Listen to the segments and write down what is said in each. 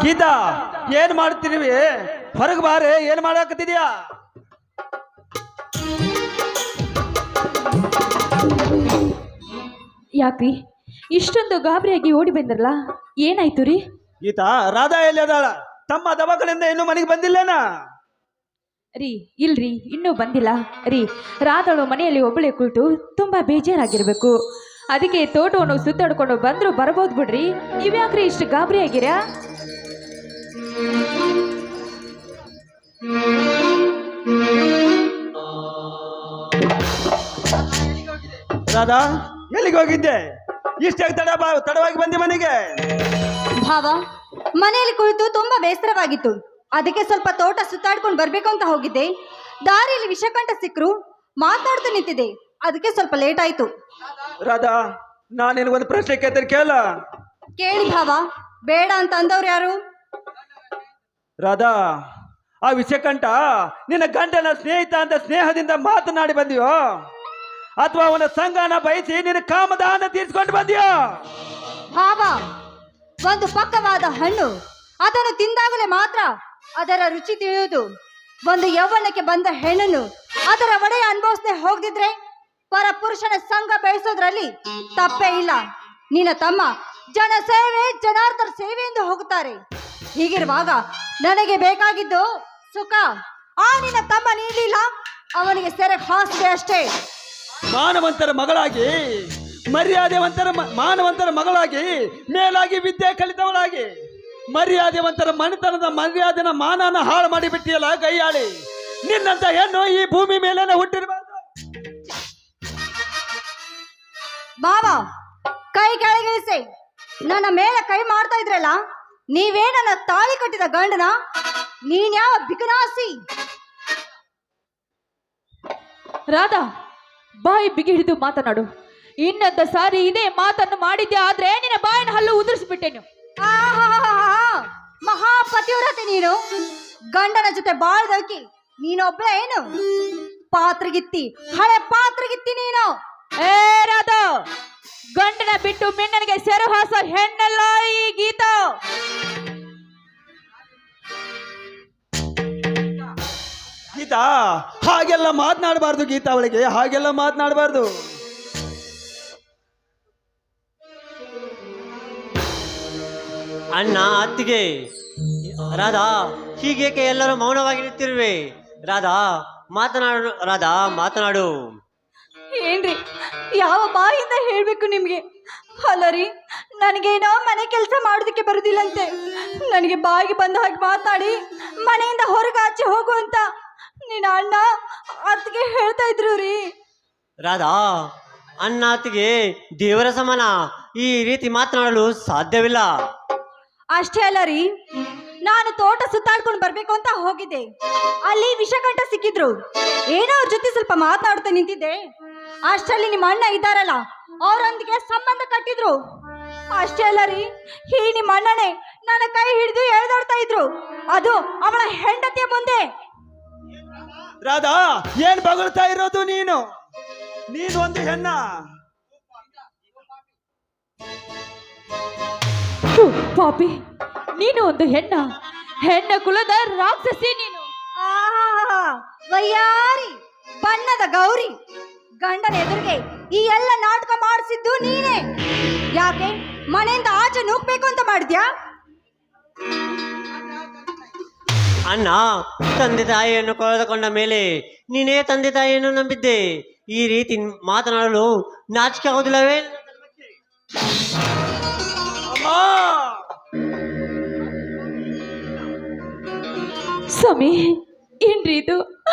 ಗೀತಾ ಏನ್ ಮಾಡ್ತೀರಿ? ಹೊರಗೆ ಬಾರೆ, ಏನ್ ಮಾಡಾಕತ್ತಿದ್ಯಾ? ಯಾಕ್ರಿ ಇಷ್ಟೊಂದು ಗಾಬರಿಯಾಗಿ ಓಡಿ ಬಂದ್ರಲ್ಲ, ಏನಾಯ್ತು ರೀ? ಗೀತಾ, ರಾಧಾ ಎಲ್ಲಿ ಅದಾಳ? ತಮ್ಮ ದವಾಖಾನೆಯಿಂದ ಇನ್ನೂ ಮನೆಗೆ ಬಂದಿಲ್ಲೇನಾ? ರೀ ಇಲ್ರಿ, ಇನ್ನೂ ಬಂದಿಲ್ಲ ರೀ. ರಾಧಳು ಮನೆಯಲ್ಲಿ ಒಬ್ಬಳೇ ಕುಳಿತು ತುಂಬಾ ಬೇಜಾರಾಗಿರ್ಬೇಕು. ಅದಕ್ಕೆ ತೋಟವನ್ನು ಸುತ್ತಾಡ್ಕೊಂಡು ಬಂದ್ರು ಬರ್ಬೋದು ಬಿಡ್ರಿ. ನೀವ್ಯಾಕ್ರಿ ಇಷ್ಟು ಗಾಬರಿ ಆಗಿರಾ? ರಾಧಾ, ಎಲ್ಲಿಗೆ ಹೋಗಿದ್ದೆ? ಇಷ್ಟಾಗಿ ತಡವಾಗಿ ಬಂದೆ ಮನೆಗೆ? ಭಾವ, ಮನೆಯಲ್ಲಿ ಕುಳಿತು ತುಂಬಾ ಬೇಸರವಾಗಿತ್ತು. ಅದಕ್ಕೆ ಸ್ವಲ್ಪ ತೋಟ ಸುತ್ತಾಡ್ಕೊಂಡು ಬರ್ಬೇಕು ಅಂತ ಹೋಗಿದ್ದೆ. ದಾರಿಯಲ್ಲಿ ವಿಷಕಂಠ ಸಿಕ್ಕರು, ಮಾತಾಡ್ತಾ ನಿಂತಿದೆ. ಅದಕ್ಕೆ ಸ್ವಲ್ಪ ಲೇಟ್ ಆಯ್ತು. ರಾಧಾ, ನಾನು ನಿನಗೊಂದು ಪ್ರಶ್ನೆ ಕೇಳ್ತೇನೆ, ಕೇಳ. ಕೇಳಿ ಭಾವ. ಬೇಡ ಅಂತ ಅಂದವ್ರು ಯಾರು? ರಾಧಾ, ಆ ವಿಷಕಂಠ ನಿನ್ನ ಗಂಡನ ಸ್ನೇಹಿತ ಅಂತ ಸ್ನೇಹದಿಂದ ಮಾತನಾಡಿ ಬಂದಿಯೋ, ಅಥವಾ ಅವನ ಸಂಗನ ಬಯಸಿ ನಿನ್ನ ಕಾಮದಾನ ತೀರ್ಸ್ಕೊಂಡು ಬಂದಿಯೋ? ಭಾವ, ಒಂದು ಪಕ್ಕವಾದ ಹಣ್ಣು, ಅದನ್ನು ತಿಂದಾಗಲೇ ಮಾತ್ರ ಅದರ ರುಚಿ ತಿಳಿಯುವುದು. ಒಂದು ಯೌವನಕ್ಕೆ ಬಂದ ಹೆಣ್ಣನ್ನು ಅದರ ಒಡೆಯ ಅನುಭವಿಸದೆ ಹೋಗದಿದ್ರೆ ಪರ ಪುರುಷನ ಸಂಘ ಬೆಳೆಸೋದ್ರಲ್ಲಿ ತಪ್ಪೇ ಇಲ್ಲ. ನಿನ್ನ ತಮ್ಮ ಜನ ಸೇವೆ, ಜನಾರ್ದನ ಸೇವೆ ಎಂದು ಹೋಗುತ್ತಾರೆ. ಹೀಗಿರುವಾಗ ನನಗೆ ಬೇಕಾಗಿದ್ದು ಸುಖ. ಆ ನಿನ್ನ ತಮ್ಮ ನೀಡಲಿಲ್ಲ, ಅವನಿಗೆ ಸೆರೆ ಹಾಸಿದೆ ಅಷ್ಟೇ. ಮಾನವಂತರ ಮಗಳಾಗಿ, ಮಾನವಂತರ ಮಗಳಾಗಿ, ಮೇಲಾಗಿ ವಿದ್ಯೆ ಕಲಿತವಳಾಗಿ, ಮರ್ಯಾದೆವಂತರ ಮನೆತನದ ಮರ್ಯಾದೆನ ಮಾನನ ಹಾಳು ಮಾಡಿ ಬಿಟ್ಟಿಯಲ್ಲ ಗೈಯಾಳಿ. ನಿನ್ನಂತ ಹೆಣ್ಣು ಈ ಭೂಮಿ ಮೇಲೇನೆ ಹುಟ್ಟಿರಬಾರ್ದು. ಮಾವ, ಕೈ ಕೆಳಗಿಳಿಸಿ. ನನ್ನ ಮೇಲೆ ಕೈ ಮಾಡ್ತಾ ಇದ್ರಲ್ಲ, ನೀವೇ ನನ್ನ ತಾಳಿ ಕಟ್ಟಿದ ಗಂಡನ? ನೀನ್ಯಾವ ಬಿಕನಾಸಿ? ರಾಧಾ, ಬಾಯಿ ಬಿಗಿ ಹಿಡಿದು ಮಾತನಾಡು. ಇನ್ನೊಂದು ಸಾರಿ ಇದೇ ಮಾತನ್ನು ಮಾಡಿದ್ಯಾ ಆದ್ರೆ ನಿನ್ನ ಬಾಯಿನ ಹಲ್ಲು ಉದುರಿಸ್ಬಿಟ್ಟೆನು. ಮಹಾಪತಿವ್ರತೆ ನೀನು. ಗಂಡನ ಜೊತೆ ಬಾಳ್ದಕ್ಕಿ ನೀನೊಬ್ಳೆ ಏನು? ಪಾತ್ರಗಿತ್ತಿ, ಹಳೆ ಪಾತ್ರಗಿತ್ತಿ ನೀನು. ಏ ರಾಧಾ, ಗಂಡನ ಬಿಟ್ಟು ಮಿಣ್ಣನಿಗೆ ಸೆರೆ ಹಾಸ ಹೆಣ್ಣಲ್ಲ ಈ ಗೀತಾ. ಗೀತಾ, ಹಾಗೆಲ್ಲ ಮಾತನಾಡಬಾರ್ದು. ಗೀತಾ, ಅವಳಿಗೆ ಹಾಗೆಲ್ಲ ಮಾತನಾಡಬಾರ್ದು. ಅಣ್ಣ, ಅತ್ತಿಗೆ, ರಾಧಾ, ಹೀಗೇಕೆ ಎಲ್ಲರೂ ಮೌನವಾಗಿ ನಿಂತಿರುವೆ? ರಾಧಾ, ಮಾತನಾಡು. ರಾಧಾ, ಮಾತನಾಡು. ಏನ್ರಿ, ಯಾವ ಬಾಯಿಂದ ಹೇಳ್ಬೇಕು ನಿಮ್ಗೆ? ಅಲ್ಲ ರೀ, ನನಗೇನೋ ಮನೆ ಕೆಲಸ ಮಾಡೋದಕ್ಕೆ ಬರುದಿಲ್ಲಂತೆ. ನನಗೆ ಬಾಯಿಗೆ ಬಂದ ಹಾಗೆ ಮಾತಾಡಿ ಮನೆಯಿಂದ ಹೊರಗೆ ಆಚೆ ಹೋಗು ಅಂತ ನಿನ್ನ ಅಣ್ಣ ಅತ್ತಿಗೆ ಹೇಳ್ತಾ ಇದ್ರು ರೀ. ರಾಧಾ, ಅಣ್ಣ ಅತ್ತಿಗೆ ದೇವರ ಸಮಾನ. ಈ ರೀತಿ ಮಾತನಾಡಲು ಸಾಧ್ಯವಿಲ್ಲ. ಅಷ್ಟೇ ಅಲ್ಲ ರೀ, ನಾನು ತೋಟ ಸುತ್ತಾಡ್ಕೊಂಡು ಬರ್ಬೇಕು ಅಂತ ಹೋಗಿದ್ದೆ. ಅಲ್ಲಿ ವಿಷಕಂಠ ಸಿಕ್ಕಿದ್ರು. ಏನೋ ಅವ್ರ ಜೊತೆ ಸ್ವಲ್ಪ ಮಾತನಾಡ್ತಾ ನಿಂತಿದ್ದೆ. ಅಷ್ಟರಲ್ಲಿ ನಿಮ್ಮ ಅಣ್ಣ ಇದ್ದಾರಲ್ಲ, ಅವರೊಂದಿಗೆ ಸಂಬಂಧ ಕಟ್ಟಿದ್ರು. ಅಷ್ಟೇ ಅಲ್ಲ ರೀ, ಈ ನಿಮ್ಮ ಅಣ್ಣನೇ ನನ್ನ ಕೈ ಹಿಡಿದು ಎಳೆದಾಡ್ತಾ ಇದ್ರು, ಅದು ಅವಳ ಹೆಂಡತಿಯ ಮುಂದೆ. ರಾಧಾ, ಏನ್ ಬಗಳ್ತಾ ಇರೋದು ನೀನು? ನೀನು ಒಂದು ಹೆಣ್ಣ. ಪಾಪಿ, ನೀನು ಒಂದು ಹೆಣ್ಣ ಕುಲದ ರಾಕ್ಷಸಿ ನೀನು. ವಯ್ಯಾರಿ ಬಣ್ಣದ ಗೌರಿ, ಗಂಡನ ಎದುರಿಗೆ ಈ ಎಲ್ಲ ನಾಟಕ ಮಾಡಿಸಿದ್ದು ನೀನೇ. ಯಾಕೆ ಮನೆಯಿಂದ ಆಚೆ ನೂಕ್ಬೇಕು ಅಂತ ಮಾಡಿದ್ಯಾ? ಅಣ್ಣ, ತಂದೆ ತಾಯಿಯನ್ನು ಕಳೆದುಕೊಂಡ ಮೇಲೆ ನೀನೇ ತಂದೆ ತಾಯಿಯನ್ನು ನಂಬಿದ್ದೆ. ಈ ರೀತಿ ಮಾತನಾಡಲು ನಾಚಿಕೆ ಆಗುವುದಿಲ್ಲವೇ? ಸ್ವಾಮಿ, ಏನ್ರಿ ಇದು?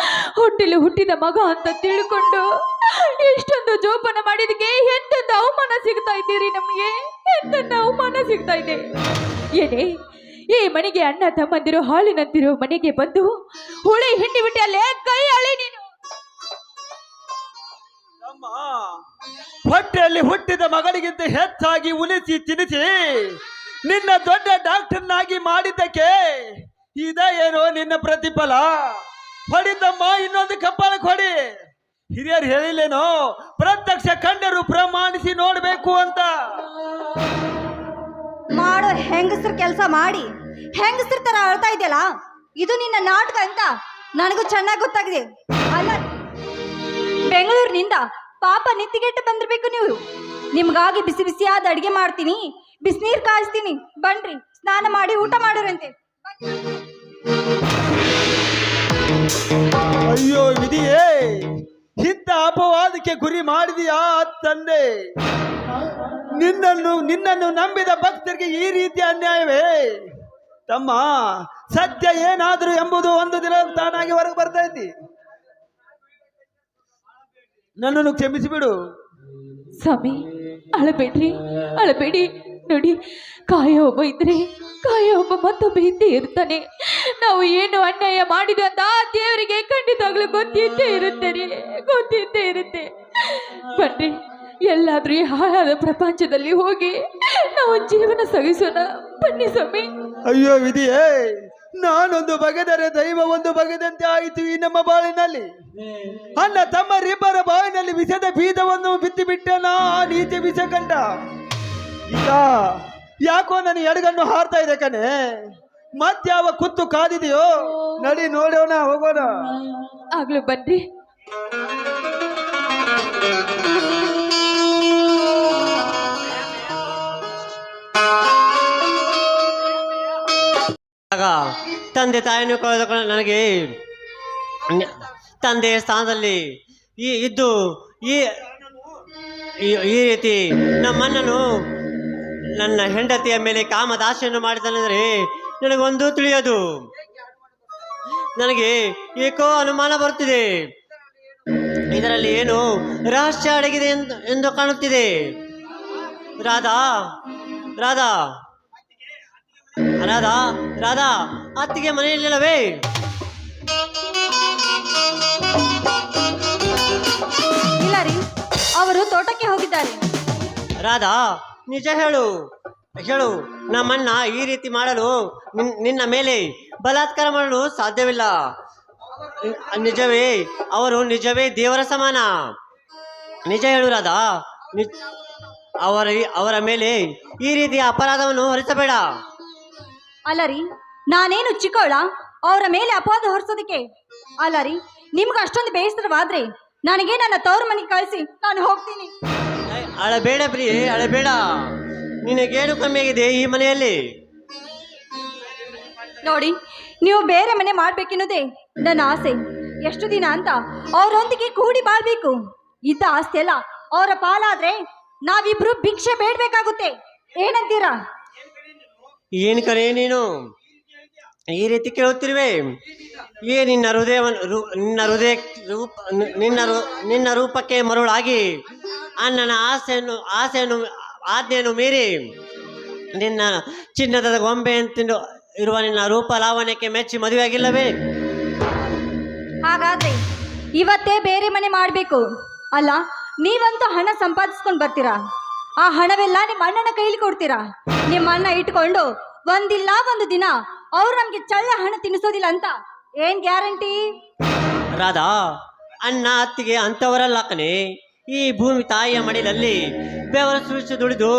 ಹೊಟ್ಟೆಲು ಹುಟ್ಟಿದ ಮಗ ಅಂತ ತಿಳ್ಕೊಂಡು ಎಷ್ಟೊಂದು ಜೋಪಾನ ಮಾಡಿದಕ್ಕೆ ಎಂತೆಂತ ಅವಮಾನ ಸಿಗ್ತಾ ಇದ್ದೀರಿ ನಮಗೆ. ಎಂತೆಂತ ಅವಮಾನ ಸಿಗ್ತಾ ಇದೆ. ಏನೇ ಈ ಮನೆಗೆ ಅಣ್ಣ ತಮ್ಮಂದಿರು ಹಾಲಿನಂತಿರೋ ಮನೆಗೆ ಬಂದು ಹುಳಿ ಹಿಂಡಿ ಬಿಟ್ಟೆ ಅಲ್ಲೇ ಕೈ ಅಳಿ ನೀನು. ಹೊಟ್ಟೆಯಲ್ಲಿ ಹುಟ್ಟಿದ ಮಗಳಿಗಿಂತ ಹೆಚ್ಚಾಗಿ ಉಳಿಸಿ ತಿನಿಸಿ ನಿನ್ನ ದೊಡ್ಡ ಡಾಕ್ಟರ್ನಾಗಿ ಮಾಡಿದ್ದಕ್ಕೆ ಇದ ಏನೋ ನಿನ್ನ ಪ್ರತಿಫಲ? ಹೊಡಿತಮ್ಮ, ಇನ್ನೊಂದು ಕಪ್ಪಾಳಕ್ಕೆ ಹೊಡಿ. ಹಿರಿಯರು ಹೇಳಿಲ್ಲೇನೋ, ಪ್ರತ್ಯಕ್ಷ ಕಂಡರು ಪ್ರಮಾಣಿಸಿ ನೋಡ್ಬೇಕು ಅಂತ. ಮಾಡೋ ಹೆಂಗಸರು ಕೆಲಸ ಮಾಡಿ ಹೆಂಗಸ್ರ ತರ ಅಳ್ತಾ ಇದೆಯಲ್ಲ, ಇದು ನಿನ್ನ ನಾಟಕ ಅಂತ ನನಗೂ ಚೆನ್ನಾಗಿ ಗೊತ್ತಾಗಿದೆ. ಅಲ್ಲ, ಬೆಂಗಳೂರಿನಿಂದ ಪಾಪ ನಿತ್ತಿಗೆಟ್ಟು ಬಂದಿರ್ಬೇಕು ನೀವು. ನಿಮ್ಗಾಗಿ ಬಿಸಿ ಬಿಸಿಯಾದ ಅಡಿಗೆ ಮಾಡ್ತೀನಿ, ಬಿಸಿನೀರು ಕಾಯಿಸ್ತೀನಿ, ಬನ್ರಿ ಸ್ನಾನ ಮಾಡಿ ಊಟ ಮಾಡೋರಂತೆ. ಅಯ್ಯೋ ವಿಧಿಯೇ, ಇಂಥ ಅಪವಾದಕ್ಕೆ ಗುರಿ ಮಾಡಿದೀಯಾ ತಂದೆ? ನಿನ್ನನ್ನು ನಂಬಿದ ಭಕ್ತರಿಗೆ ಈ ರೀತಿಯ ಅನ್ಯಾಯವೇ? ತಮ್ಮ, ಸತ್ಯ ಏನಾದರೂ ಎಂಬುದು ಒಂದು ದಿನ ತಾನಾಗಿ ಹೊರಗೆ ಬರ್ತಾ ಇದ್ದಿ. ನನ್ನನ್ನು ಕ್ಷಮಿಸಿಬಿಡು. ಸ್ವಾಮಿ, ಅಳಬೇಡ್ರಿ, ಅಳಬೇಡಿ. ನೋಡಿ, ಕಾಯ ಒಬ್ಬ ಇದ್ರೆ ಕಾಯ ಒಬ್ಬ ಮತ್ತೊಬ್ಬ ಹಿಂದೆ ಇರ್ತಾನೆ. ನಾವು ಏನು ಅನ್ಯಾಯ ಮಾಡಿದ ಅಂತ ಆ ದೇವರಿಗೆ ಖಂಡಿತವಾಗ್ಲೂ ಗೊತ್ತಿದ್ದೇ ಇರುತ್ತೆ ರೀ, ಗೊತ್ತಿದ್ದೇ ಇರುತ್ತೆ. ಬನ್ರಿ, ಎಲ್ಲಾದ್ರೂ ಈ ಹಾಳಾದ ಪ್ರಪಂಚದಲ್ಲಿ ಹೋಗಿ ನಾವು ಜೀವನ ಸಗಿಸೋಣ. ಬನ್ನಿ ಸ್ವಾಮಿ. ಅಯ್ಯೋ ವಿಧಿಯೇ, ನಾನೊಂದು ಬಗೆದರೆ ದೈವ ಒಂದು ಬಗೆದಂತೆ ಆಯಿತು ಈ ನಮ್ಮ ಬಾಳಿನಲ್ಲಿ. ಅಣ್ಣ ತಮ್ಮರಿಬ್ಬರ ಬಾಳಿನಲ್ಲಿ ವಿಷದ ಬೀಜವನ್ನು ಬಿತ್ತಿ ಬಿಟ್ಟನ ಆ ನೀಚ ವಿಷ ಕಂಡ. ಈಗ ಯಾಕೋ ನನ್ನ ಎಡಗಣ್ಣು ಹಾರ್ತಾ ಇದೆ ಕಣೆ. ಮತ್ಯಾವ ಕುತ್ತು ಕಾದಿದೆಯೋ? ನಡಿ ನೋಡೋಣ, ಹೋಗೋಣ. ಆಗ್ಲೂ ಬನ್ರಿ. ಆಗ ತಂದೆ ತಾಯಿಯನ್ನು ಕಳೆದುಕೊಂಡು ನನಗೆ ತಂದೆಯ ಸ್ಥಾನದಲ್ಲಿ ಇದ್ದು ಈ ರೀತಿ ನಮ್ಮಣ್ಣನು ನನ್ನ ಹೆಂಡತಿಯ ಮೇಲೆ ಕಾಮದಾಸೆಯನ್ನು ಮಾಡಿದನೆಂದರೆ ನನಗೊಂದು ತಿಳಿಯದು. ನನಗೆ ಏಕೋ ಅನುಮಾನ ಬರುತ್ತಿದೆ. ಇದರಲ್ಲಿ ಏನು ರಹಸ್ಯ ಅಡಗಿದೆ ಎಂದು ಕಾಣುತ್ತಿದೆ. ರಾಧಾ ರಾಧಾ ರಾಧಾ ರಾಧಾ ಅತ್ತಿಗೆ ಮನೆಯಲ್ಲಿಲ್ಲವೇ? ಇಲ್ಲ ರೀ, ಅವರು ತೋಟಕ್ಕೆ ಹೋಗಿದ್ದಾರೆ. ರಾಧಾ, ನಿಜ ಹೇಳು ಹೇಳು. ನಮ್ಮಣ್ಣ ಈ ರೀತಿ ಮಾಡಲು ನಿನ್ನ ಮೇಲೆ ಬಲಾತ್ಕಾರ ಮಾಡಲು ಸಾಧ್ಯವಿಲ್ಲ. ನಿಜವೇ? ಅವರು ನಿಜವೇ ದೇವರ ಸಮಾನ. ನಿಜ ಹೇಳು ರಾಧಾ. ಅವರ ಮೇಲೆ ಈ ರೀತಿಯ ಅಪರಾಧವನ್ನು ಹೊರಿಸಬೇಡ. ಅಲ್ಲ ರೀ, ನಾನೇನು ಚಿಕ್ಕವಳ ಅವರ ಮೇಲೆ ಅಪವಾದ ಹೊರಿಸೋದಕ್ಕೆ? ಅಲ್ಲ ರೀ, ನಿಮ್ಗೆ ಅಷ್ಟೊಂದು ಬೇಸರವಾದ್ರೆ ನನಗೆ ನನ್ನ ತವರು ಮನೆಗೆ ಕಳಿಸಿ, ನಾನು ಹೋಗ್ತೀನಿ. ಅಳಬೇಡ ಪ್ರಿಯೆ, ಅಳಬೇಡ. ನಿನಗೇನು ಕಮ್ಮಿ ಆಗಿದೆ ಈ ಮನೆಯಲ್ಲಿ? ನೋಡಿ, ನೀವು ಬೇರೆ ಮನೆ ಮಾಡ್ಬೇಕೆನ್ನೋದೇ ನನ್ನ ಆಸೆ. ಎಷ್ಟು ದಿನ ಅಂತ ಅವರೊಂದಿಗೆ ಕೂಡಿ ಬಾಳ್ಬೇಕು. ಇದ್ದ ಆಸ್ತಿ ಎಲ್ಲ ಅವರ ಪಾಲಾದ್ರೆ ನಾವಿಬ್ರು ಭಿಕ್ಷೆ ಬೇಡಬೇಕಾಗುತ್ತೆ. ಏನಂತೀರಾ? ಏನು ಕರೆ ನೀನು ಈ ರೀತಿ ಕೇಳುತ್ತಿರುವೆ? ನಿನ್ನ ರೂಪಕ್ಕೆ ಮರುಳಾಗಿ ಅಣ್ಣನ ಆಜ್ಞೆಯನ್ನು ಮೀರಿ ನಿನ್ನ ಚಿನ್ನದ ಗೊಂಬೆ ಅಂತಿಂದು ಇರುವ ನಿನ್ನ ರೂಪ ಲಾವಣ್ಯಕ್ಕೆ ಮೆಚ್ಚಿ ಮದುವೆಯಾಗಿಲ್ಲವೇ? ಹಾಗಾದ್ರೆ ಇವತ್ತೇ ಬೇರೆ ಮನೆ ಮಾಡಬೇಕು. ಅಲ್ಲ, ನೀವಂತೂ ಹಣ ಸಂಪಾದಿಸ್ಕೊಂಡು ಬರ್ತೀರಾ, ಆ ಹಣವೆಲ್ಲ ನಿಮ್ಮ ಅಣ್ಣನ ಕೈಲಿ ಕೊಡ್ತೀರಾ. ನಿಮ್ಮ ಅಣ್ಣ ಇಟ್ಕೊಂಡು ಒಂದಿಲ್ಲ ಒಂದು ದಿನ ಅವ್ರು ನಮ್ಗೆ ಚಳ್ಳ ಹಣ ತಿನ್ನಿಸೋದಿಲ್ಲ ಅಂತ ಏನ್ ಗ್ಯಾರಂಟಿ? ರಾಧಾ, ಅಣ್ಣ ಅತ್ತಿಗೆ ಅಂತವರಲ್ಲ ಕಣೆ. ಈ ಭೂಮಿ ತಾಯಿಯ ಮಡಿಲಲ್ಲಿ ಬೆವರು ಸುರಿಸಿ ದುಡಿದು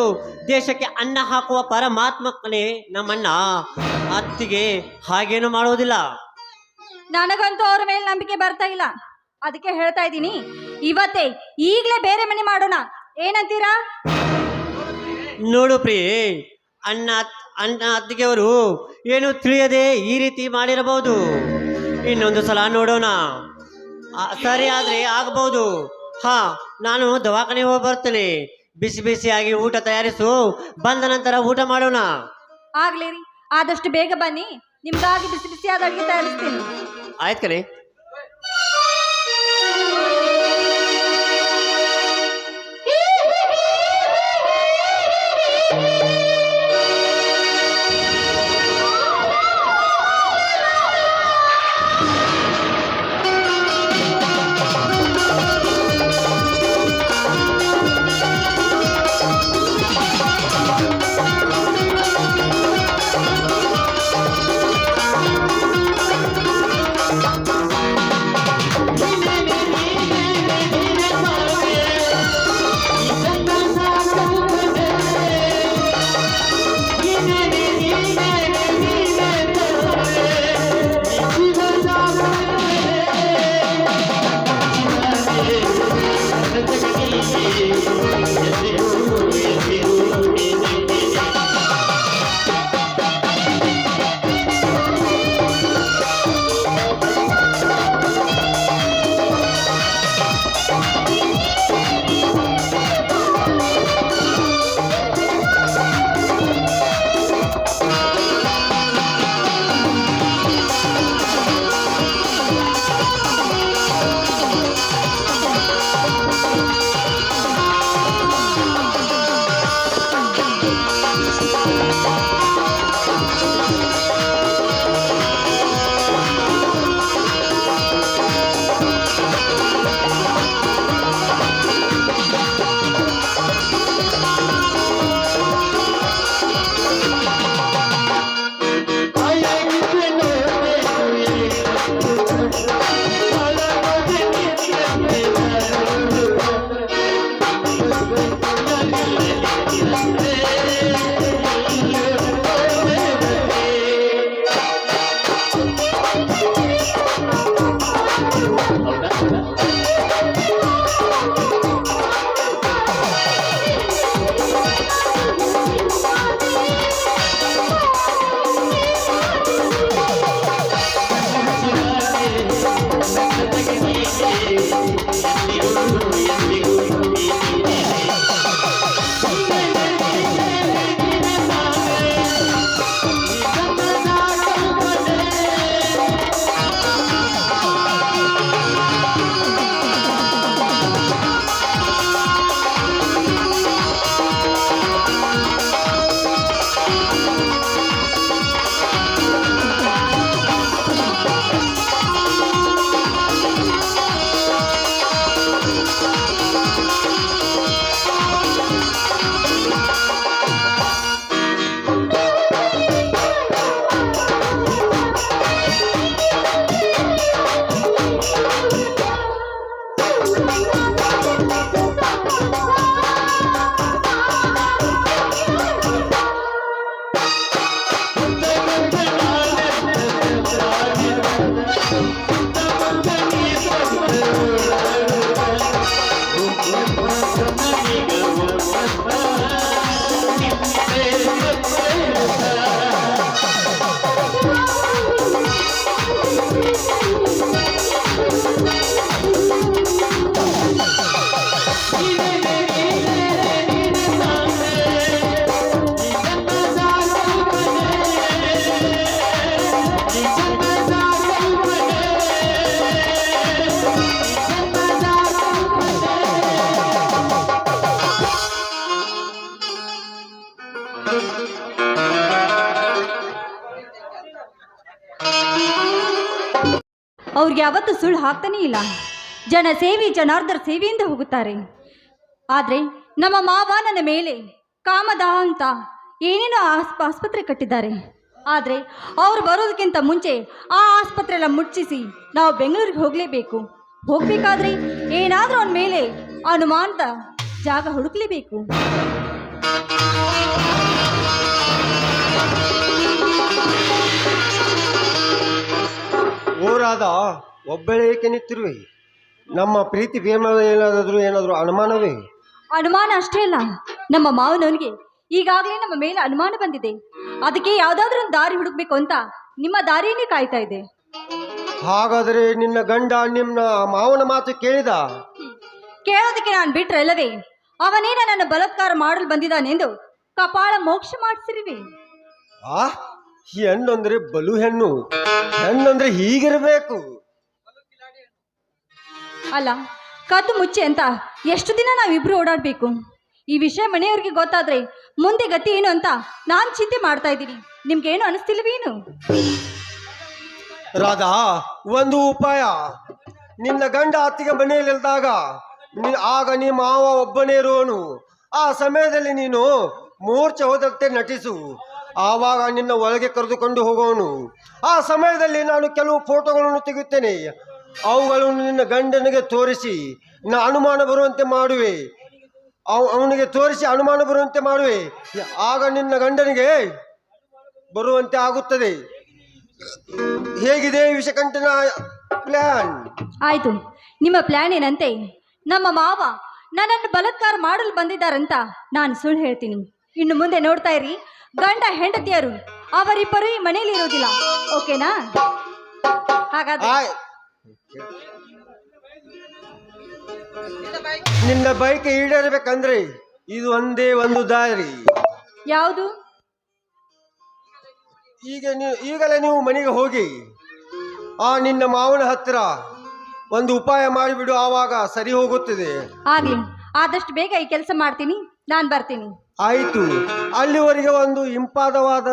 ದೇಶಕ್ಕೆ ಅನ್ನ ಹಾಕುವ ಪರಮಾತ್ಮ ಕಣೆ ನಮ್ಮಣ್ಣ. ಅತ್ತಿಗೆ ಹಾಗೇನು ಮಾಡುವುದಿಲ್ಲ. ನನಗಂತೂ ಅವ್ರ ಮೇಲೆ ನಂಬಿಕೆ ಬರ್ತಾ ಇಲ್ಲ. ಅದಕ್ಕೆ ಹೇಳ್ತಾ ಇದ್ದೀನಿ, ಇವತ್ತೇ ಈಗಲೇ ಬೇರೆ ಮನೆ ಮಾಡೋಣ. ಏನಂತೀರಾ? ನೋಡು ಪ್ರಿಯೆ, ಅಣ್ಣ ಅತ್ತಿಗೆಯವರು ಏನು ತಿಳಿಯದೆ ಈ ರೀತಿ ಮಾಡಿರಬಹುದು. ಇನ್ನೊಂದು ಸಲ ನೋಡೋಣ. ಸರಿ ಆದ್ರೆ ಆಗಬಹುದು. ನಾನು ದವಾಖಾನೆ ಹೋಗಿ ಬರ್ತೇನೆ. ಬಿಸಿ ಬಿಸಿಯಾಗಿ ಊಟ ತಯಾರಿಸು, ಬಂದ ನಂತರ ಊಟ ಮಾಡೋಣ. ಆಗ್ಲಿ ರೀ, ಆದಷ್ಟು ಬೇಗ ಬನ್ನಿ, ನಿಮ್ಗಾಗಿ ಬಿಸಿ ಬಿಸಿಯಾದ ಅಡುಗೆ ತಯಾರಿಸ್ತೀನಿ. ಆಯ್ತು ಕಣೆ. ಅವ್ರಿಗೆ ಯಾವತ್ತೂ ಸುಳ್ಳು ಹಾಕ್ತಾನೇ ಇಲ್ಲ. ಜನ ಸೇವೆ ಜನಾರ್ದರ ಸೇವೆಯಿಂದ ಹೋಗುತ್ತಾರೆ. ಆದರೆ ನಮ್ಮ ಮಾವ ನನ್ನ ಮೇಲೆ ಕಾಮದಾಹ ಅಂತ ಏನೇನೋ ಆಸ್ಪತ್ರೆ ಕಟ್ಟಿದ್ದಾರೆ. ಆದರೆ ಅವ್ರು ಬರೋದಕ್ಕಿಂತ ಮುಂಚೆ ಆ ಆಸ್ಪತ್ರೆ ಎಲ್ಲ ಮುಚ್ಚಿಸಿ ನಾವು ಬೆಂಗಳೂರಿಗೆ ಹೋಗಲೇಬೇಕು. ಹೋಗ್ಬೇಕಾದ್ರೆ ಏನಾದರೂ ಅವನ ಮೇಲೆ ಅನುಮಾನದ ಜಾಗ ಹುಡುಕ್ಲೇಬೇಕು. ಓರಾದ ಒಬ್ಬಳೇ ಏಕೆ ನಿಂತಿರುವೆ? ನಮ್ಮ ಪ್ರೀತಿ ಪ್ರೇಮ ಏನಾದರೂ ಅನುಮಾನವೇ? ಅನುಮಾನ ಅಷ್ಟೇ ಅಲ್ಲ, ನಮ್ಮ ಮಾವನವನಿಗೆ ಈಗಾಗಲೇ ನಮ್ಮ ಮೇಲೆ ಅನುಮಾನ ಬಂದಿದೆ. ಅದಕ್ಕೆ ಯಾವುದಾದ್ರೂ ಒಂದು ದಾರಿ ಹುಡುಕ್ಬೇಕು ಅಂತ ನಿಮ್ಮ ದಾರಿಯನ್ನೇ ಕಾಯ್ತಾ ಇದೆ. ಹಾಗಾದರೆ ನಿನ್ನ ಗಂಡ ನಿಮ್ಮ ಮಾವನ ಮಾತು ಕೇಳಿದ? ಕೇಳೋದಕ್ಕೆ ನಾನು ಬಿಟ್ರಲ್ಲವೇ, ಅವನೇನ ನನ್ನ ಬಲಾತ್ಕಾರ ಮಾಡಲು ಬಂದಿದ್ದಾನೆಂದು ಕಪಾಳ ಮೋಕ್ಷ ಮಾಡಿಸಿರುವೆ. ಆ ಹೆಣ್ಣಂದ್ರೆ ಬಲು ಹೆಣ್ಣು, ಹೆಣ್ಣಂದ್ರೆ ಹೀಗಿರಬೇಕು. ಅಲ್ಲ, ಕದ್ದು ಮುಚ್ಚೆ ಅಂತ ಎಷ್ಟು ದಿನ ನಾವಿಬ್ರು ಓಡಾಡಬೇಕು? ಈ ವಿಷಯ ಮನೆಯವ್ರಿಗೆ ಗೊತ್ತಾದ್ರೆ ಮುಂದೆ ಗತಿ ಏನು ಅಂತ ನಾನು ಚಿಂತೆ ಮಾಡ್ತಾ ಇದ್ದೀನಿ. ನಿಮ್ಗೇನು ಅನಿಸ್ತಿಲ್ವೇನು? ರಾಧಾ, ಒಂದು ಉಪಾಯ. ನಿನ್ನ ಗಂಡ ಅತ್ತಿಗೆ ಮನೆಯಲ್ಲಿದ್ದಾಗ ಆಗ ನಿಮ್ಮ ಮಾವ ಒಬ್ಬನೇ ಇರುವನು. ಆ ಸಮಯದಲ್ಲಿ ನೀನು ಮೂರ್ಛೆ ಹೋದಂತೆ ನಟಿಸು. ಆವಾಗ ನಿನ್ನ ಒಳಗೆ ಕರೆದುಕೊಂಡು ಹೋಗೋನು. ಆ ಸಮಯದಲ್ಲಿ ನಾನು ಕೆಲವು ಫೋಟೋಗಳನ್ನು ತೆಗೆಯುತ್ತೇನೆ. ಅವುಗಳನ್ನು ನಿನ್ನ ಗಂಡನಿಗೆ ತೋರಿಸಿ ಅನುಮಾನ ಬರುವಂತೆ ಮಾಡುವೆ. ಅವನಿಗೆ ತೋರಿಸಿ ಅನುಮಾನ ಬರುವಂತೆ ಮಾಡುವೆ. ಆಗ ನಿನ್ನ ಗಂಡನಿಗೆ ಬರುವಂತೆ ಆಗುತ್ತದೆ. ಹೇಗಿದೆ ವಿಷಕಂಠನ ಪ್ಲಾನ್? ಆಯ್ತು, ನಿಮ್ಮ ಪ್ಲಾನ್ ಏನಂತೆ? ನಮ್ಮ ಮಾವ ನನ್ನನ್ನು ಬಲಾತ್ಕಾರ ಮಾಡಲು ಬಂದಿದ್ದಾರಂತ ನಾನು ಸುಳ್ಳು ಹೇಳ್ತೀನಿ. ಇನ್ನು ಮುಂದೆ ನೋಡ್ತಾ ಇರಿ, ಗಂಡ ಹೆಂಡತಿಯರು ಅವರಿಬ್ಬರು ಈ ಮನೆಯಲ್ಲಿ ಇರೋದಿಲ್ಲ. ಓಕೆನಾ? ಹಾಗಾದ್ರೆ ನಿನ್ನ ಬೈಕ್ ಈಡೇರಬೇಕಂದ್ರೆ ಇದು ಒಂದೇ ಒಂದು ದಾರಿ. ಯಾವುದು? ಈಗಲೇ ನೀವು ಮನೆಗೆ ಹೋಗಿ ಆ ನಿನ್ನ ಮಾವನ ಹತ್ತಿರ ಒಂದು ಉಪಾಯ ಮಾಡಿಬಿಡು. ಆವಾಗ ಸರಿ ಹೋಗುತ್ತದೆ. ಆಗ್ಲಿ, ಆದಷ್ಟು ಬೇಗ ಈ ಕೆಲಸ ಮಾಡ್ತೀನಿ. ನಾನು ಬರ್ತೀನಿ. ಆಯಿತು. ಅಲ್ಲಿವರೆಗೆ ಒಂದು ಇಂಪಾದವಾದ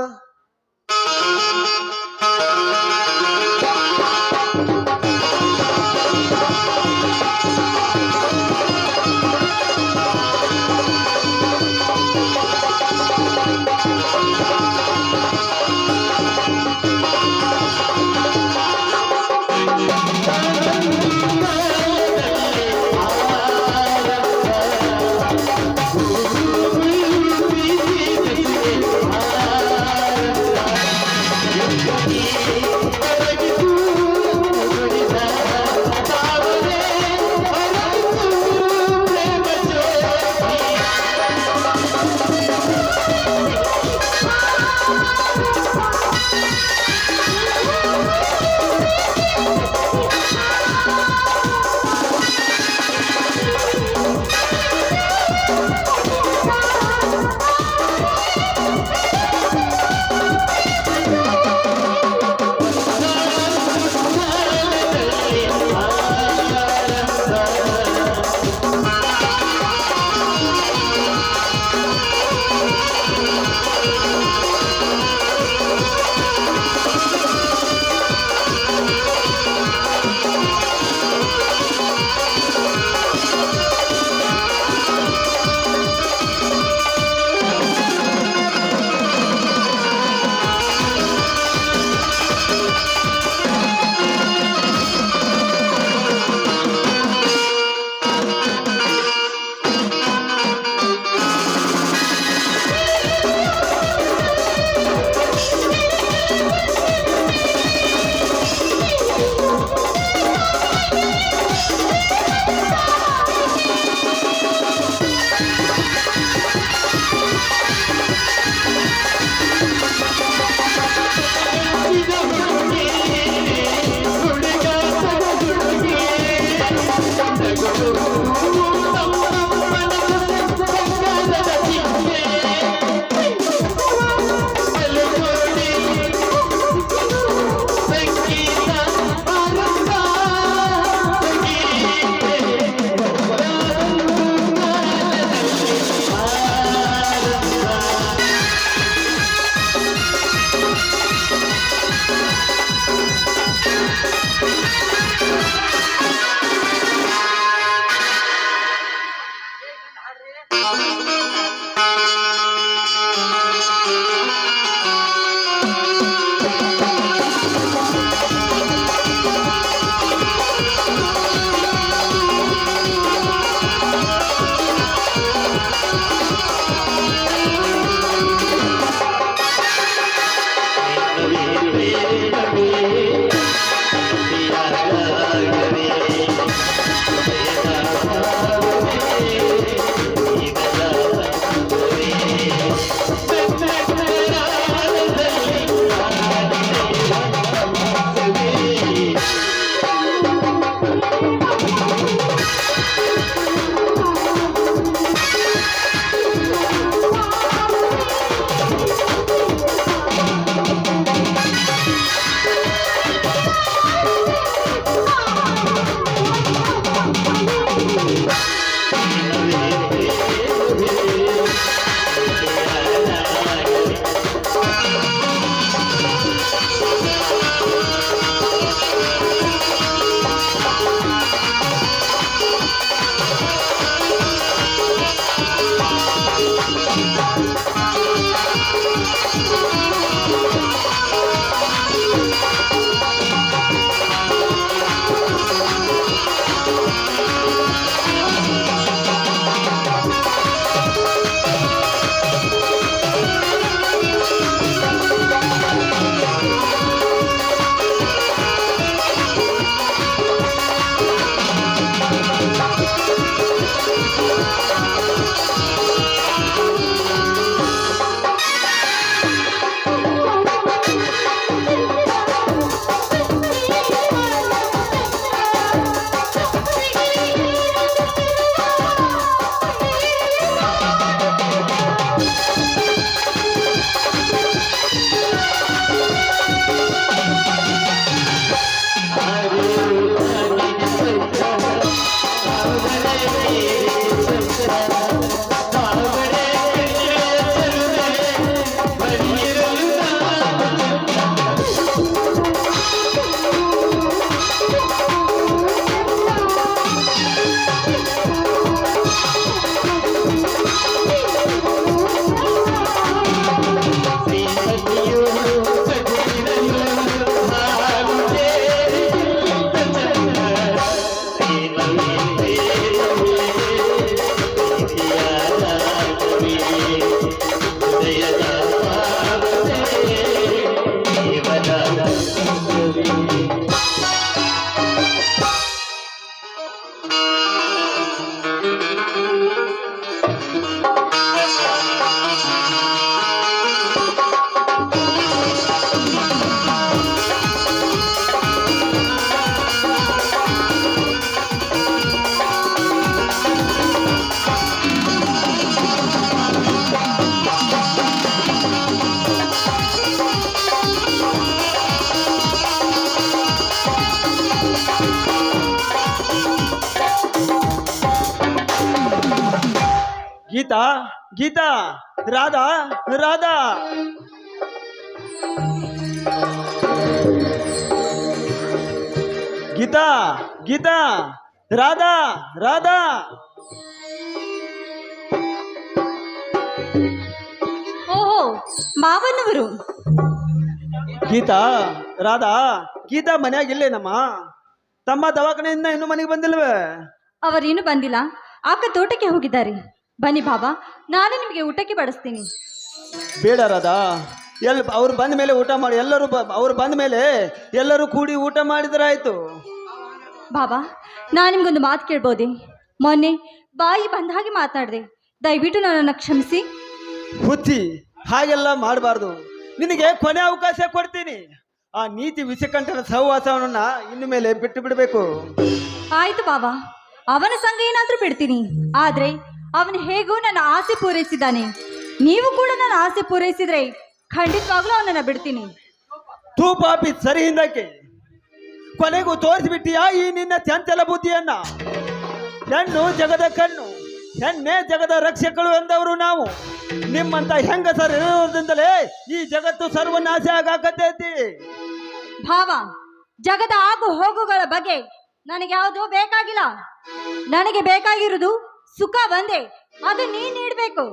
ಗೀತಾ ಗೀತಾ ರಾಧಾ ರಾಧಾ ಗೀತಾ ಗೀತಾ ರಾಧಾ ರಾಧಾ ಓಹೋ, ಮಾವನವರು. ಗೀತಾ ರಾಧಾ ಗೀತಾ ಮನ್ಯಾಗ ಇಲ್ಲೇನಮ್ಮ? ತಮ್ಮ ದವಾಖಾನೆಯಿಂದ ಇನ್ನೂ ಮನೆಗೆ ಬಂದಿಲ್ವೇ? ಅವರೇನು ಬಂದಿಲ್ಲ, ಅಕ್ಕ ತೋಟಕ್ಕೆ ಹೋಗಿದ್ದಾರೆ. ಬನ್ನಿ ಬಾಬಾ, ನಾನು ನಿಮಗೆ ಊಟಕ್ಕೆ ಬಡಿಸ್ತೀನಿ. ಬೇಡ ರಾಧಾ, ಅವ್ರು ಬಂದ ಮೇಲೆ ಊಟ ಮಾಡಿ. ಅವ್ರು ಬಂದ ಮೇಲೆ ಎಲ್ಲರೂ ಕೂಡಿ ಊಟ ಮಾಡಿದ್ರಾಯ್ತು. ಬಾಬಾ, ನಾನು ನಿಮ್ಗೊಂದು ಮಾತು ಕೇಳ್ಬೋದೆ? ಮೊನ್ನೆ ಬಾಯಿ ಬಂದ ಹಾಗೆ ಮಾತನಾಡಿದೆ, ದಯವಿಟ್ಟು ನನ್ನನ್ನು ಕ್ಷಮಿಸಿ. ಹುಚ್ಚಿ, ಹಾಗೆಲ್ಲ ಮಾಡಬಾರ್ದು. ನಿನಗೆ ಕೊನೆ ಅವಕಾಶ ಕೊಡ್ತೀನಿ. ಆ ನೀತಿ ವಿಷಕಂಠನ ಸಹವಾಸವನ್ನ ಇನ್ನು ಮೇಲೆ ಬಿಟ್ಟು ಬಿಡಬೇಕು. ಆಯ್ತು ಬಾಬಾ, ಅವನ ಸಂಘ ಏನಾದ್ರೂ ಬಿಡ್ತೀನಿ. ಆದ್ರೆ ಅವನು ಹೇಗೂ ನನ್ನ ಆಸೆ ಪೂರೈಸಿದ್ದಾನೆ. ನೀವು ಕೂಡ ನನ್ನ ಆಸೆ ಪೂರೈಸಿದ್ರೆ ಖಂಡಿತವಾಗ್ಲೂ ಅವನನ್ನ ಬಿಡ್ತೀನಿ. ತೂ ಪಾಪಿ, ಸರಿ ಹಿಂದಕ್ಕೆ. ಕೊನೆಗೂ ತೋರಿಸಿಬಿಟ್ಟಿಯಾ ಈ ನಿನ್ನ ಚಂಚಲ ಬುದ್ಧಿಯನ್ನ. ಹೆಣ್ಣು ಜಗದ ಕಣ್ಣು, ಹೆಣ್ಣೆ ಜಗದ ರಕ್ಷಕಳು ಎಂದವರು ನಾವು. ನಿಮ್ಮಂತ ಹೆಂಗಸರು ಇರೋದ್ರಿಂದಲೇ ಈ ಜಗತ್ತು ಸರ್ವನಾಶ ಆಗಾಕತ್ತೈತಿ. ಭಾವ, ಜಗದ ಆಗು ಹೋಗುಗಳ ಬಗ್ಗೆ ನನಗೆ ಯಾವುದು ಬೇಕಾಗಿಲ್ಲ. ನನಗೆ ಬೇಕಾಗಿರುವುದು ಸುಖ ಒಂದೇ, ಅದು ನೀನ್ ನೀಡಬೇಕು.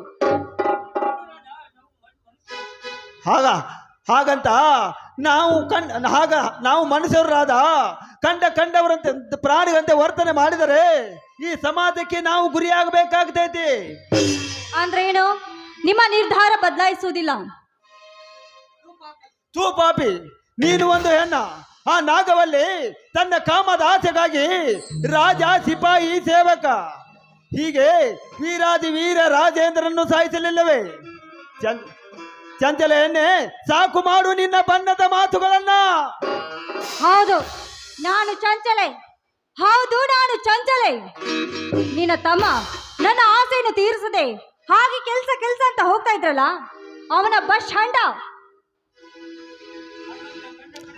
ಹಾಗಂತ ನಾವು ಮನುಷ್ಯರಾದ ಕಂಡವರಂತೆ ಪ್ರಾಣಿಗಳಂತೆ ವರ್ತನೆ ಮಾಡಿದರೆ ಈ ಸಮಾಜಕ್ಕೆ ನಾವು ಗುರಿಯಾಗಬೇಕಾಗ್ತೈತಿ. ಅಂದ್ರೇನು? ನಿಮ್ಮ ನಿರ್ಧಾರ ಬದಲಾಯಿಸುವುದಿಲ್ಲ. ತೂ ಪಾಪಿ, ನೀನು ಒಂದು ಹೆಣ್ಣ. ಆ ನಾಗವಲ್ಲಿ ತನ್ನ ಕಾಮದ ಆಸೆಗಾಗಿ ರಾಜ, ಸಿಪಾಯಿ, ಸೇವಕ ಹೀಗೆ ವೀರಾದಿ ವೀರ ರಾಜೇಂದ್ರನ್ನು ಸಾಯಿಸಲಿಲ್ಲವೇ? ಚಂಚಲ ಎಣ್ಣೆ, ಸಾಕು ಮಾಡು ನಿನ್ನ ಬಣ್ಣದ ಮಾತುಗಳನ್ನ. ಹೌದು, ನಾನು ಚಂಚಲೆ. ಹೌದು, ನಾನು ಚಂಚಲೆ. ನಿನ್ನ ತಮ್ಮ ನನ್ನ ಆಸೆಯನ್ನು ತೀರಿಸದೆ ಹಾಗೆ ಕೆಲಸ ಅಂತ ಹೋಗ್ತಾ ಇದ್ರಲ್ಲ, ಅವನ ಬಸ್ ಹಂಡ.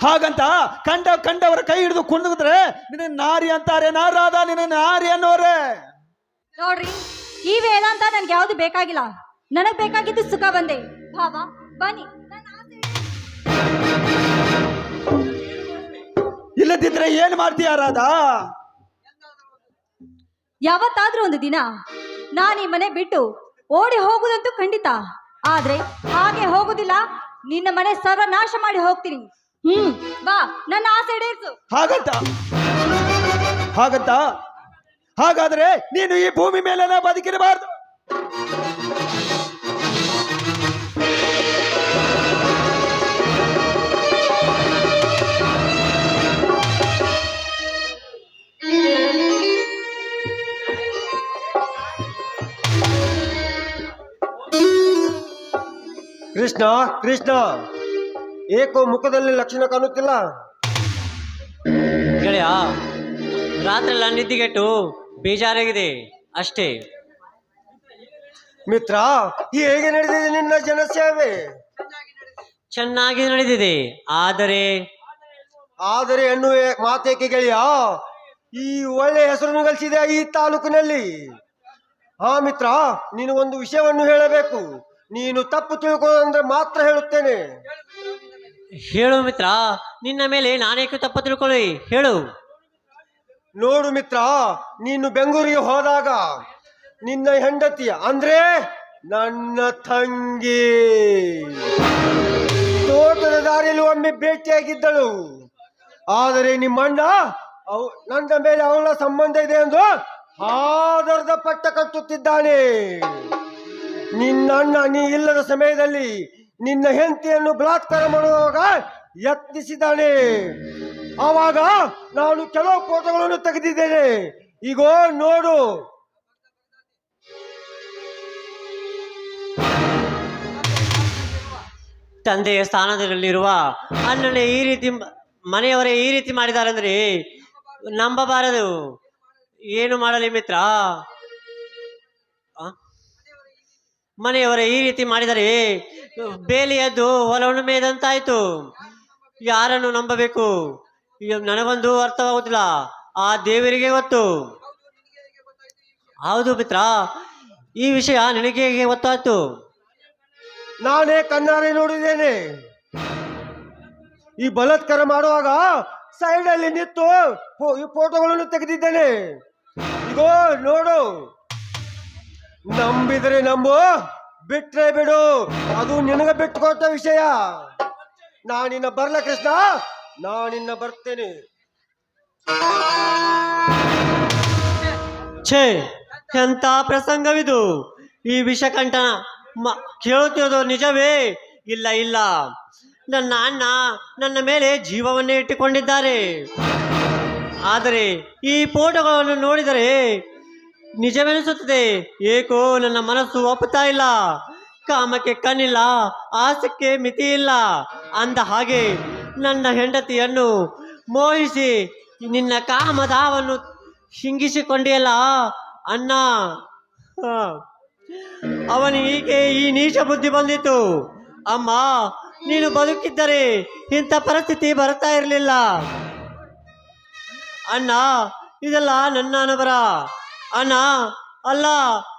ಹಾಗಂತ ಕಂಡವರ ಕೈ ಹಿಡಿದು ಕುಣಿದ್ರೆ ನಿನ್ನ ನಾರಿ ಅಂತಾರೆ. ನಾರಾದ ನಿನ್ನ ನಾರಿ ಅನ್ನೋರೆ. ನೋಡ್ರಿ, ಈ ವೇದಾಂತ ನನ್ಗೆ ಯಾವ್ದು ಬೇಕಾಗಿಲ್ಲ. ನನಗ್ ಬೇಕಾಗಿದ್ದು ಸುಖ ಬಂದೆ. ಭಾವ, ಬನ್ನಿ, ನನ್ನ ಆಸೆ. ಇಲ್ಲದಿದ್ರೆ ಏನ್ ಮಾಡ್ತೀಯ ರಾಧಾ? ಯಾವತ್ತಾದ್ರೂ ಒಂದು ದಿನ ನಾನು ಈ ಮನೆ ಬಿಟ್ಟು ಓಡಿ ಹೋಗುದಂತೂ ಖಂಡಿತ. ಆದ್ರೆ ಹಾಗೆ ಹೋಗುದಿಲ್ಲ. ನಿನ್ನ ಮನೆ ಸರ್ವನಾಶ ಮಾಡಿ ಹೋಗ್ತೀನಿ. ಬಾ, ನನ್ನ ಆಸೆ ಈಡೇರಿಸು. ಹಾಗಾದ್ರೆ ನೀನು ಈ ಭೂಮಿ ಮೇಲೆ ಬದುಕಿರಬಾರ್ದು. ಕೃಷ್ಣ ಕೃಷ್ಣ, ಏಕೋ ಮುಖದಲ್ಲಿ ಲಕ್ಷಣ ಕಾಣುತ್ತಿಲ್ಲ. ಗೆಳೆಯ, ರಾತ್ರಿ ನಿದ್ದಿಗೆಟ್ಟು ಬೇಜಾರಾಗಿದೆ ಅಷ್ಟೇ. ಮಿತ್ರ, ಹೇಗೆ ನಡೆದಿದೆ ನಿನ್ನ ಜನಸೇವೆ? ಚೆನ್ನಾಗಿ ನಡೆದಿದೆ. ಆದರೆ ಎನ್ನುವ ಮಾತೇಕೆ ಗೆಳೆಯ? ಈ ಒಳ್ಳೆ ಹೆಸರನ್ನು ಗಳಿಸಿದೆ ಈ ತಾಲೂಕಿನಲ್ಲಿ. ಮಿತ್ರ, ನೀನು ಒಂದು ವಿಷಯವನ್ನು ಹೇಳಬೇಕು. ನೀನು ತಪ್ಪು ತಿಳ್ಕೊಳ್ಳೋದಂದ್ರೆ ಮಾತ್ರ ಹೇಳುತ್ತೇನೆ. ಹೇಳು ಮಿತ್ರ, ನಿನ್ನ ಮೇಲೆ ನಾನೇಕೆ ತಪ್ಪು ತಿಳ್ಕೊಳ್ಳಿ, ಹೇಳು. ನೋಡು ಮಿತ್ರ, ನೀನು ಬೆಂಗಳೂರಿಗೆ ಹೋದಾಗ ನಿನ್ನ ಹೆಂಡತಿ ಅಂದ್ರೆ ನನ್ನ ತಂಗಿ ತೋಟದ ದಾರಿಯಲ್ಲಿ ಒಮ್ಮೆ ಭೇಟಿಯಾಗಿದ್ದಳು. ಆದರೆ ನಿಮ್ಮಣ್ಣ ನನ್ನ ಮೇಲೆ ಅವಳ ಸಂಬಂಧ ಇದೆ ಎಂದು ಆಧಾರದ ಪಟ್ಟ ಕಟ್ಟುತ್ತಿದ್ದಾನೆ. ನಿನ್ನಣ್ಣ ನೀ ಇಲ್ಲದ ಸಮಯದಲ್ಲಿ ನಿನ್ನ ಹೆಂಡತಿಯನ್ನು ಬಲಾತ್ಕಾರ ಮಾಡುವಾಗ ಯತ್ನಿಸಿದ್ದಾನೆ. ಆವಾಗ ನಾನು ಕೆಲವು ಫೋಟೋಗಳನ್ನು ತೆಗೆದಿದ್ದೇನೆ. ಈಗೋ ನೋಡು. ತಂದೆಯ ಸ್ಥಾನದಲ್ಲಿರುವ ಅಣ್ಣನೇ ಈ ರೀತಿ, ಮನೆಯವರೇ ಈ ರೀತಿ ಮಾಡಿದ್ದಾರೆ ಅಂದ್ರೆ ನಂಬಬಾರದು. ಏನು ಮಾಡಲಿ ಮಿತ್ರ? ಮನೆಯವರೇ ಈ ರೀತಿ ಮಾಡಿದರೆ ಬೇಲಿಯದ್ದು ಹೊಲವನ್ನು ಮೇದಂತಾಯ್ತು. ಯಾರನ್ನು ನಂಬಬೇಕು ನನಗೊಂದು ಅರ್ಥವಾಗುತ್ತಿಲ್ಲ. ಆ ದೇವರಿಗೆ ಗೊತ್ತು. ಹೌದು ಮಿತ್ರ, ಈ ವಿಷಯ ನಿನಗೆ ಹೇಗೆ ಗೊತ್ತಾಯ್ತು? ನಾನೇ ಕಣ್ಣಾರೆ ನೋಡಿದ್ದೇನೆ. ಈ ಬಲಾತ್ಕಾರ ಮಾಡುವಾಗ ಸೈಡಲ್ಲಿ ನಿಂತು ಈ ಫೋಟೋಗಳನ್ನು ತೆಗೆದಿದ್ದೇನೆ. ಇಗೋ ನೋಡು, ನಂಬಿದರೆ ನಂಬು, ಬಿಟ್ರೆ ಬಿಡು, ಅದು ನಿನಗೆ ಬಿಟ್ಟುಕೊಟ್ಟ ವಿಷಯ. ನಾನಿನ್ನ ಬರ್ಲ ಕೃಷ್ಣ, ನಾನಿನ್ನ ಬರ್ತೇನೆ. ಛೇ, ಎಂಥ ಪ್ರಸಂಗವಿದು! ಈ ವಿಷಕಂಠನ ಕೇಳುತ್ತಿರೋದು ನಿಜವೇ? ಇಲ್ಲ ಇಲ್ಲ, ನನ್ನ ಅಣ್ಣ ನನ್ನ ಮೇಲೆ ಜೀವವನ್ನೇ ಇಟ್ಟುಕೊಂಡಿದ್ದಾರೆ. ಆದರೆ ಈ ಫೋಟೋಗಳನ್ನು ನೋಡಿದರೆ ನಿಜವೆನಿಸುತ್ತದೆ. ಏಕೋ ನನ್ನ ಮನಸ್ಸು ಒಪ್ಪುತ್ತಾ ಇಲ್ಲ. ಕಾಮಕ್ಕೆ ಕಣ್ಣಿಲ್ಲ, ಆಸಕ್ಕೆ ಮಿತಿ ಇಲ್ಲ ಅಂದ ಹಾಗೆ ನನ್ನ ಹೆಂಡತಿಯನ್ನು ಮೋಹಿಸಿ ನಿನ್ನ ಕಾಮದಾವನ್ನು ಹಿಂಗಿಸಿಕೊಂಡಿಯಲ್ಲ ಅಣ್ಣ. ಅವನಿಗೆ ಈ ನೀಚ ಬುದ್ಧಿ ಬಂದಿತ್ತು. ಅಮ್ಮ, ನೀನು ಬದುಕಿದ್ದರೆ ಇಂಥ ಪರಿಸ್ಥಿತಿ ಬರ್ತಾ ಇರಲಿಲ್ಲ. ಅಣ್ಣ, ಇದೆಲ್ಲ ನನ್ನ ಅನಬರ. ಅಣ್ಣ ಅಲ್ಲ,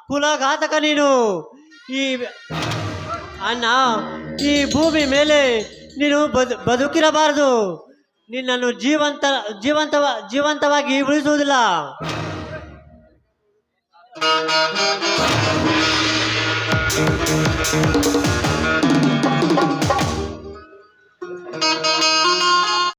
ಕುಲಘಾತಕ ನೀನು. ಈ ಅಣ್ಣ, ಈ ಭೂಮಿ ಮೇಲೆ ನೀನು ಬದುಕಿರಬಾರದು. ನಿನ್ನನ್ನು ಜೀವಂತವಾಗಿ ಉಳಿಸುವುದಿಲ್ಲ.